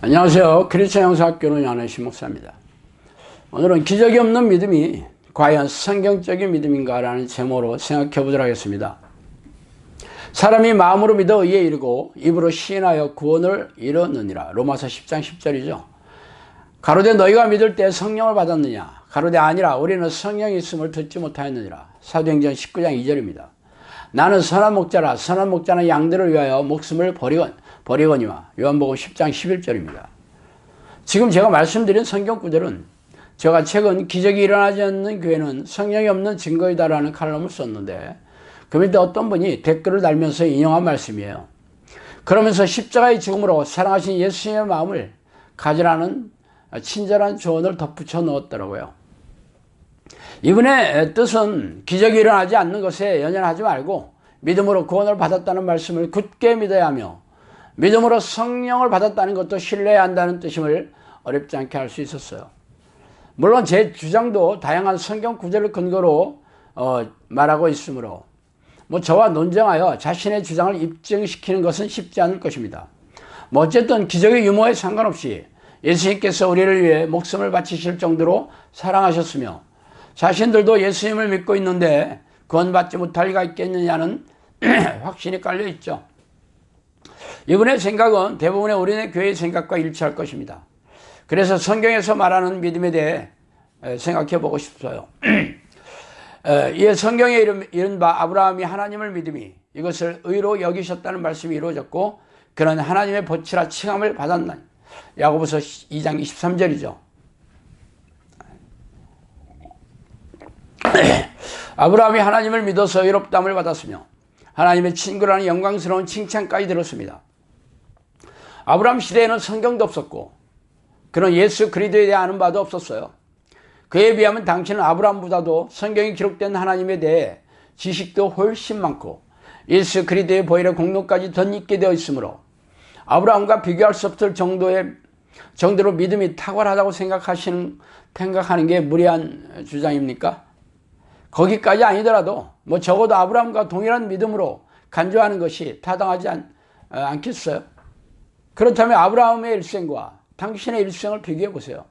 안녕하세요. 크리스천 영사학교는 양래신 목사입니다. 오늘은 기적이 없는 믿음이 과연 성경적인 믿음인가 라는 제목으로 생각해 보도록 하겠습니다. 사람이 마음으로 믿어 의에 이르고 입으로 시인하여 구원을 이루느니라. 로마서 10장 10절이죠. 가로되 너희가 믿을 때 성령을 받았느냐. 가로되 아니라 우리는 성령이 있음을 듣지 못하였느니라. 사도행전 19장 2절입니다. 나는 선한 목자라. 선한 목자는 양들을 위하여 목숨을 버리거니와. 요한복음 10장 11절입니다. 지금 제가 말씀드린 성경 구절은 제가 최근 기적이 일어나지 않는 교회는 성령이 없는 증거이다라는 칼럼을 썼는데 그 밑에 어떤 분이 댓글을 달면서 인용한 말씀이에요. 그러면서 십자가의 죽음으로 사랑하신 예수님의 마음을 가지라는 친절한 조언을 덧붙여 넣었더라고요. 이분의 뜻은 기적이 일어나지 않는 것에 연연하지 말고 믿음으로 구원을 받았다는 말씀을 굳게 믿어야 하며 믿음으로 성령을 받았다는 것도 신뢰해야 한다는 뜻임을 어렵지 않게 알 수 있었어요. 물론 제 주장도 다양한 성경 구절을 근거로 말하고 있으므로 저와 논쟁하여 자신의 주장을 입증시키는 것은 쉽지 않을 것입니다. 어쨌든 기적의 유무에 상관없이 예수님께서 우리를 위해 목숨을 바치실 정도로 사랑하셨으며 자신들도 예수님을 믿고 있는데 구원받지 못할 리가 있겠느냐는 확신이 깔려 있죠. 이분의 생각은 대부분의 우리네 교회의 생각과 일치할 것입니다. 그래서 성경에서 말하는 믿음에 대해 생각해 보고 싶어요. 이에 성경에 이른바 아브라함이 하나님을 믿음이 이것을 의로 여기셨다는 말씀이 이루어졌고 그는 하나님의 보치라 칭함을 받았나니. 야고보서 2장 23절이죠. 아브라함이 하나님을 믿어서 의롭다함을 받았으며 하나님의 친구라는 영광스러운 칭찬까지 들었습니다. 아브라함 시대에는 성경도 없었고 그는 예수 그리스도에 대해 아는 바도 없었어요. 그에 비하면 당신은 아브라함보다도 성경이 기록된 하나님에 대해 지식도 훨씬 많고 예수 그리스도의 보혈의 공로까지 덧입게 되어 있으므로 아브라함과 비교할 수 없을 정도로 믿음이 탁월하다고 생각하는 게 무리한 주장입니까? 거기까지 아니더라도 적어도 아브라함과 동일한 믿음으로 간주하는 것이 타당하지 않겠어요? 그렇다면 아브라함의 일생과 당신의 일생을 비교해 보세요.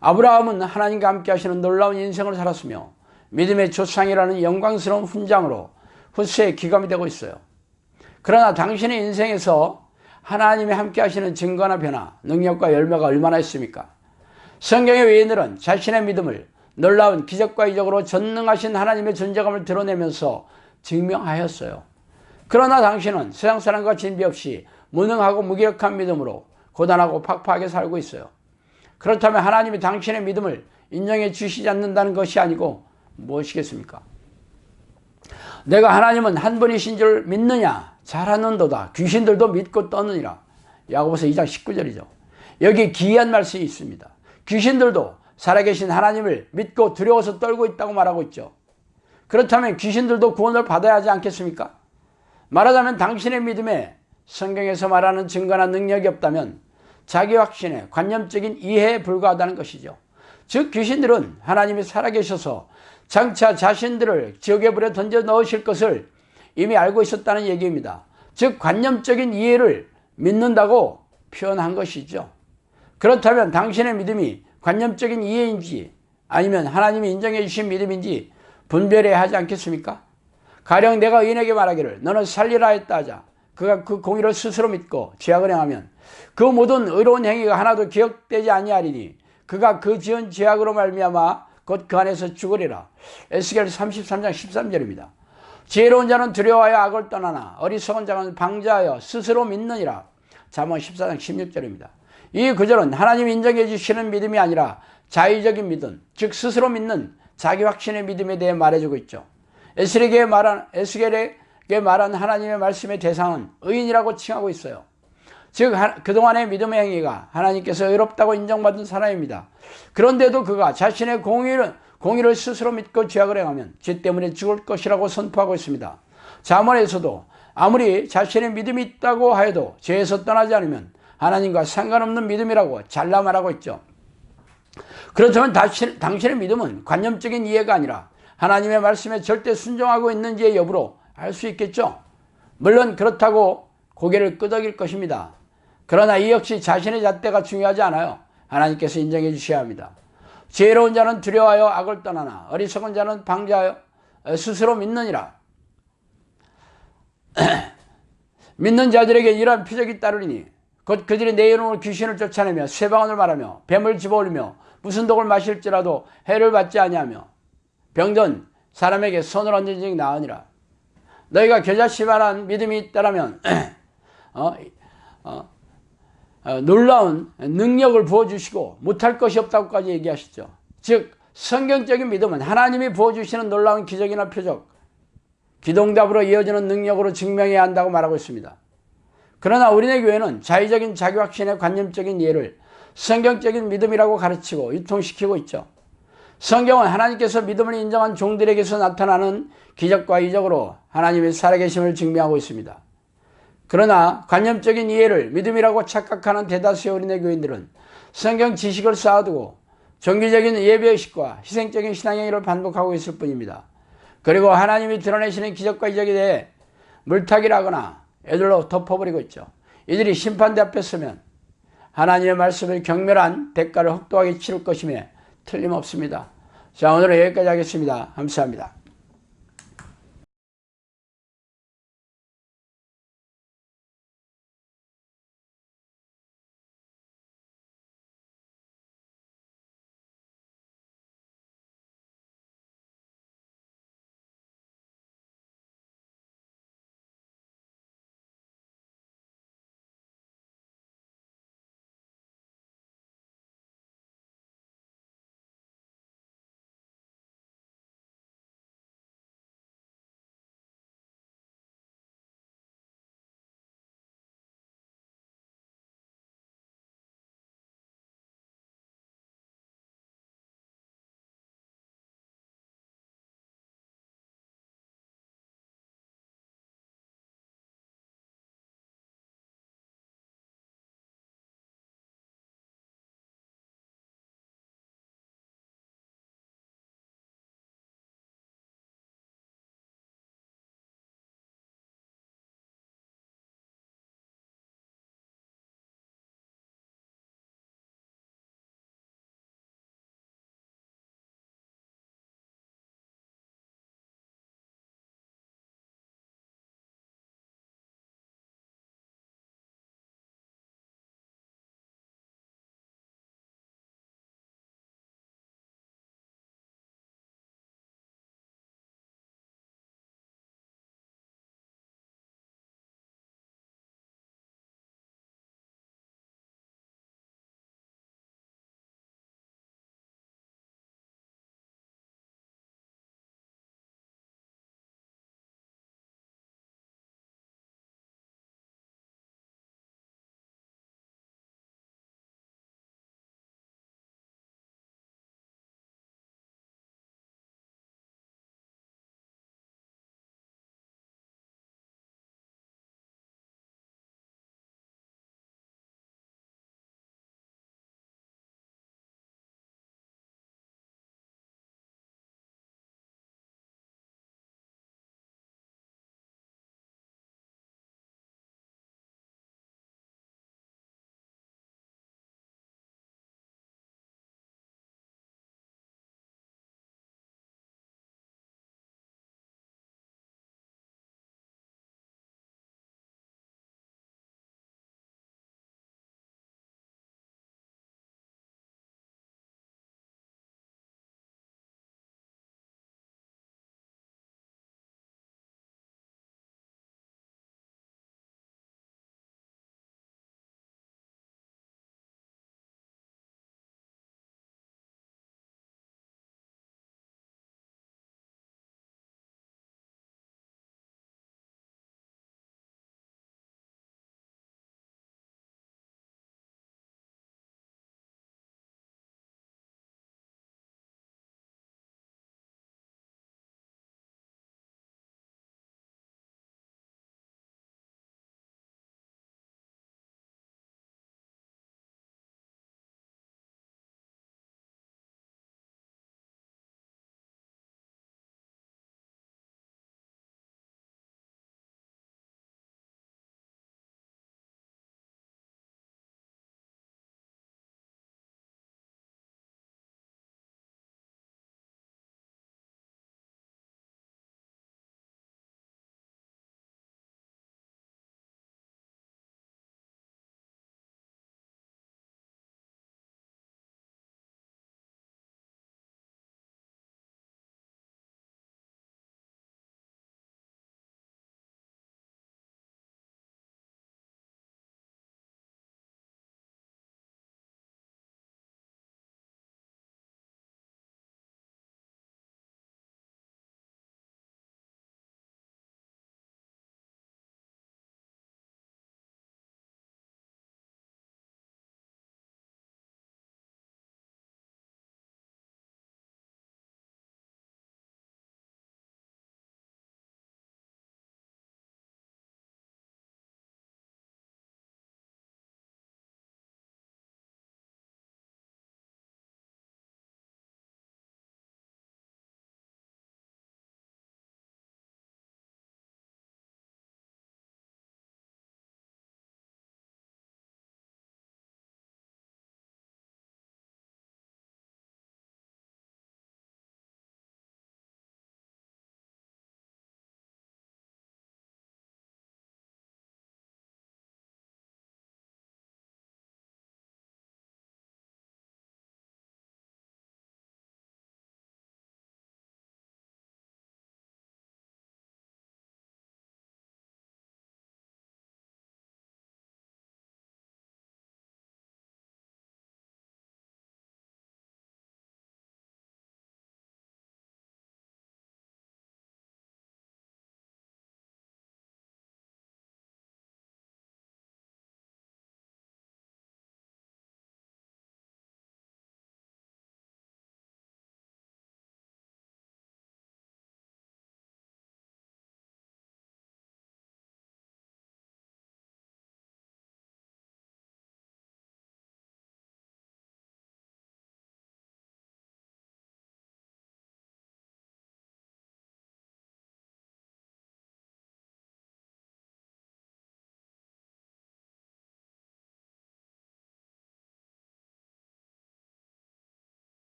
아브라함은 하나님과 함께 하시는 놀라운 인생을 살았으며 믿음의 조상이라는 영광스러운 훈장으로 후세에 기감이 되고 있어요. 그러나 당신의 인생에서 하나님이 함께 하시는 증거나 변화, 능력과 열매가 얼마나 있습니까? 성경의 외인들은 자신의 믿음을 놀라운 기적과 이적으로 전능하신 하나님의 존재감을 드러내면서 증명하였어요. 그러나 당신은 세상 사람과 진비 없이 무능하고 무기력한 믿음으로 고단하고 팍팍하게 살고 있어요. 그렇다면 하나님이 당신의 믿음을 인정해 주시지 않는다는 것이 아니고 무엇이겠습니까? 내가 하나님은 한 분이신 줄 믿느냐? 잘하는도다. 귀신들도 믿고 떠느니라. 야고보서 2장 19절이죠. 여기 기이한 말씀이 있습니다. 귀신들도 살아계신 하나님을 믿고 두려워서 떨고 있다고 말하고 있죠. 그렇다면 귀신들도 구원을 받아야 하지 않겠습니까? 말하자면 당신의 믿음에 성경에서 말하는 증거나 능력이 없다면 자기 확신에 관념적인 이해에 불과하다는 것이죠. 즉 귀신들은 하나님이 살아계셔서 장차 자신들을 지옥의 불에 던져 넣으실 것을 이미 알고 있었다는 얘기입니다. 즉 관념적인 이해를 믿는다고 표현한 것이죠. 그렇다면 당신의 믿음이 관념적인 이해인지 아니면 하나님이 인정해 주신 믿음인지 분별해야 하지 않겠습니까? 가령 내가 의인에게 말하기를 너는 살리라 했다 하자 그가 그 공의를 스스로 믿고 죄악을 행하면 그 모든 의로운 행위가 하나도 기억되지 아니하리니 그가 그 지은 죄악으로 말미암아 곧 그 안에서 죽으리라. 에스겔 33장 13절입니다. 지혜로운 자는 두려워하여 악을 떠나나 어리석은 자는 방자하여 스스로 믿느니라. 잠언 14장 16절입니다. 이 구절은 하나님이 인정해 주시는 믿음이 아니라 자의적인 믿음, 즉 스스로 믿는 자기 확신의 믿음에 대해 말해주고 있죠. 에스겔에게 말한 하나님의 말씀의 대상은 의인이라고 칭하고 있어요. 즉 그동안의 믿음의 행위가 하나님께서 의롭다고 인정받은 사람입니다. 그런데도 그가 자신의 공의를 스스로 믿고 죄악을 행하면 죄 때문에 죽을 것이라고 선포하고 있습니다. 잠언에서도 아무리 자신의 믿음이 있다고 하여도 죄에서 떠나지 않으면 하나님과 상관없는 믿음이라고 잘라 말하고 있죠. 그렇다면 당신의 믿음은 관념적인 이해가 아니라 하나님의 말씀에 절대 순종하고 있는지의 여부로 알 수 있겠죠. 물론 그렇다고 고개를 끄덕일 것입니다. 그러나 이 역시 자신의 잣대가 중요하지 않아요. 하나님께서 인정해 주셔야 합니다. 지혜로운 자는 두려워하여 악을 떠나나 어리석은 자는 방자하여 스스로 믿느니라. 믿는 자들에게 이러한 표적이 따르리니 곧 그들이 내 이름으로 귀신을 쫓아내며 쇠방언을 말하며 뱀을 집어올리며 무슨 독을 마실지라도 해를 받지 아니하며 병든 사람에게 손을 얹은 적이 나으니라. 너희가 겨자씨만한 믿음이 있다라면 놀라운 능력을 부어주시고 못할 것이 없다고까지 얘기하시죠. 즉 성경적인 믿음은 하나님이 부어주시는 놀라운 기적이나 표적, 기도응답으로 이어지는 능력으로 증명해야 한다고 말하고 있습니다. 그러나 우리네 교회는 자의적인 자기확신의 관념적인 이해를 성경적인 믿음이라고 가르치고 유통시키고 있죠. 성경은 하나님께서 믿음을 인정한 종들에게서 나타나는 기적과 이적으로 하나님의 살아계심을 증명하고 있습니다. 그러나 관념적인 이해를 믿음이라고 착각하는 대다수의 우리네 교인들은 성경 지식을 쌓아두고 종교적인 예배의식과 희생적인 신앙행위를 반복하고 있을 뿐입니다. 그리고 하나님이 드러내시는 기적과 이적에 대해 물타기를 애들로 덮어버리고 있죠. 이들이 심판대 앞에 서면 하나님의 말씀을 경멸한 대가를 혹독하게 치를 것임에 틀림없습니다. 자, 오늘은 여기까지 하겠습니다. 감사합니다.